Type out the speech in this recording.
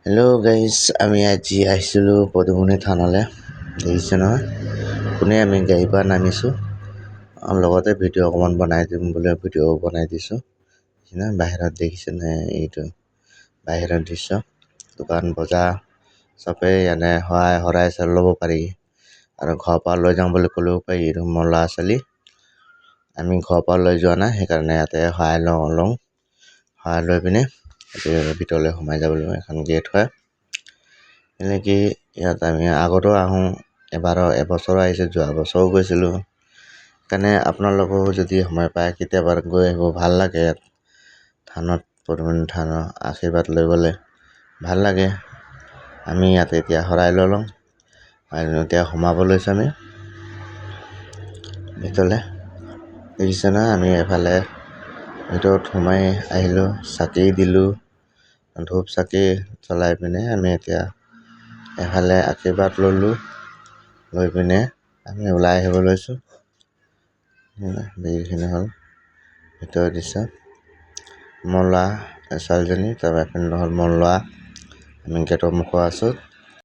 Hello' guys, আমি আজি আহিছিলোঁ পদুমণি থানলৈ। দেখিছে নহয়, কোনে আমি গাড়ীৰ পৰা নামিছোঁ। লগতে ভিডিঅ' অকণমান বনাই দিম বুলি ভিডিঅ' বনাই দিছোঁ। বাহিৰত দেখিছেনে, এইটো বাহিৰৰ দৃশ্য। দোকান বজাৰ চবেই ইয়াতে শৰাই ল'ব পাৰি, আৰু ঘৰৰ পৰা লৈ যাওঁ বুলি ক'লেও পাৰি। এইটো মোৰ ল'ৰা ছোৱালী, আমি ঘৰৰ পৰা লৈ যোৱা নাই, সেইকাৰণে ইয়াতে শৰাই লওঁ। শৰাই লৈ পিনে ভিতৰলৈ সোমাই যাব লাগিব। এখন গেট হয়। এনেকৈ ইয়াত আমি আগতো আহোঁ, এবছৰো আহিছোঁ, যোৱা বছৰো গৈছিলোঁ। সেইকাৰণে আপোনালোকেও যদি সময় পায় কেতিয়াবা গৈ আহিব, ভাল লাগে। ইয়াত থানত, পদুমণি থানৰ আশীৰ্বাদ লৈ গ'লে ভাল লাগে। আমি ইয়াত এতিয়া শৰাই লৈ লওঁ। এতিয়া সোমাব লৈছোঁ আমি ভিতৰলৈ। দেখিছে নহয়, আমি এফালে ভিতৰত সোমাই আহিলোঁ, চাকি দিলোঁ, ধূপ চাকি জ্বলাই পিনে আমি এতিয়া এফালে আশীৰ্বাদ ল'লোঁ। লৈ পিনে আমি ওলাই আহিব লৈছোঁ। বেগীখিনি হ'ল ভিতৰত দিছে মোৰ ল'ৰা, ছোৱালীজনী, তাৰপৰা এইখিনি হ'ল মোৰ ল'ৰা। আমি গেটৰ মুখত আছোঁ।